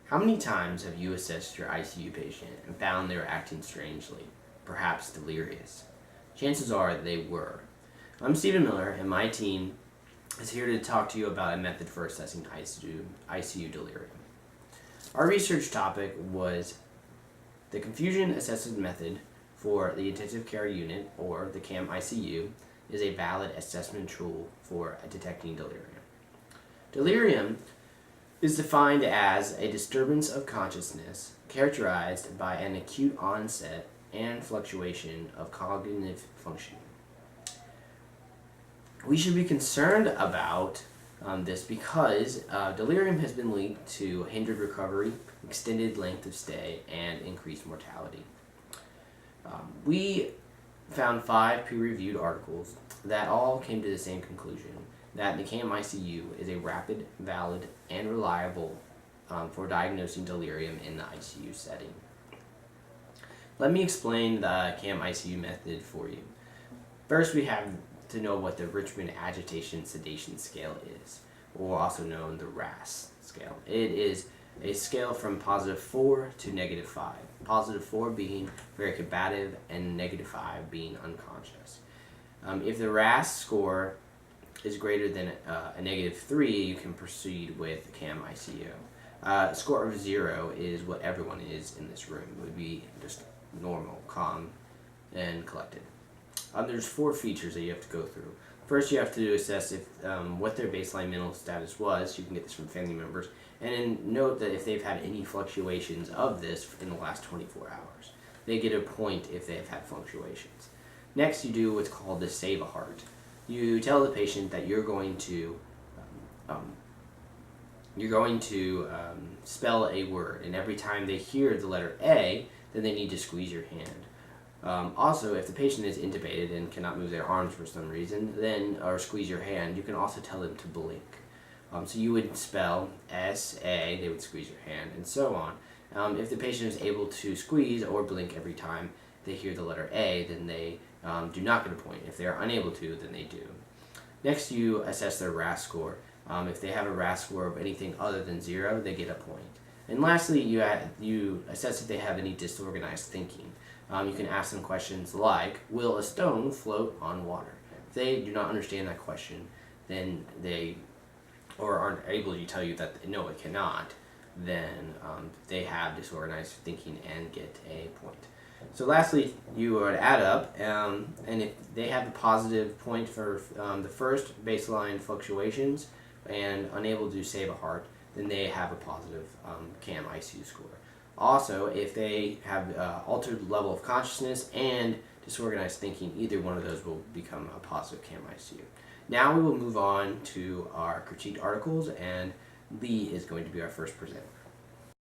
How many times have you assessed your ICU patient and found they were acting strangely, perhaps delirious? Chances are they were. I'm Stephen Miller, and my team is here to talk to you about a method for assessing ICU delirium. Our research topic was the confusion assessment method for the intensive care unit, or the CAM ICU, is a valid assessment tool for detecting delirium. Delirium is defined as a disturbance of consciousness characterized by an acute onset and fluctuation of cognitive functioning. We should be concerned about this because delirium has been linked to hindered recovery, extended length of stay, and increased mortality. We found 5 peer-reviewed articles that all came to the same conclusion, that the CAM ICU is a rapid, valid, and reliable for diagnosing delirium in the ICU setting. Let me explain the CAM ICU method for you. First, we have to know what the Richmond Agitation Sedation Scale is, or also known the RASS scale. It is a scale from +4 to -5. +4 being very combative and -5 being unconscious. If the RASS score is greater than a -3, you can proceed with CAM ICU. A score of 0 is what everyone is in this room. It would be just normal, calm, and collected. There's 4 features that you have to go through. First, you have to assess if what their baseline mental status was. You can get this from family members. And then note that if they've had any fluctuations of this in the last 24 hours. They get a point if they've had fluctuations. Next, you do what's called the save a heart. You tell the patient that you're going to spell a word, and every time they hear the letter A, then they need to squeeze your hand. Also, if the patient is intubated and cannot move their arms for some reason, or squeeze your hand, you can also tell them to blink. So you would spell S-A, they would squeeze your hand, and so on. If the patient is able to squeeze or blink every time they hear the letter A, then they do not get a point. If they are unable to, then they do. Next, you assess their RASS score. If they have a RASS score of anything other than 0, they get a point. And lastly, you assess if they have any disorganized thinking. You can ask them questions like, will a stone float on water? If they do not understand that question, then or aren't able to tell you that no, it cannot, then they have disorganized thinking and get a point. So lastly, you would add up, and if they have a positive point for the first baseline fluctuations and unable to save a heart, then they have a positive CAM ICU score. Also, if they have altered level of consciousness and disorganized thinking, either one of those will become a positive CAM ICU. Now we will move on to our critiqued articles, and Lee is going to be our first presenter.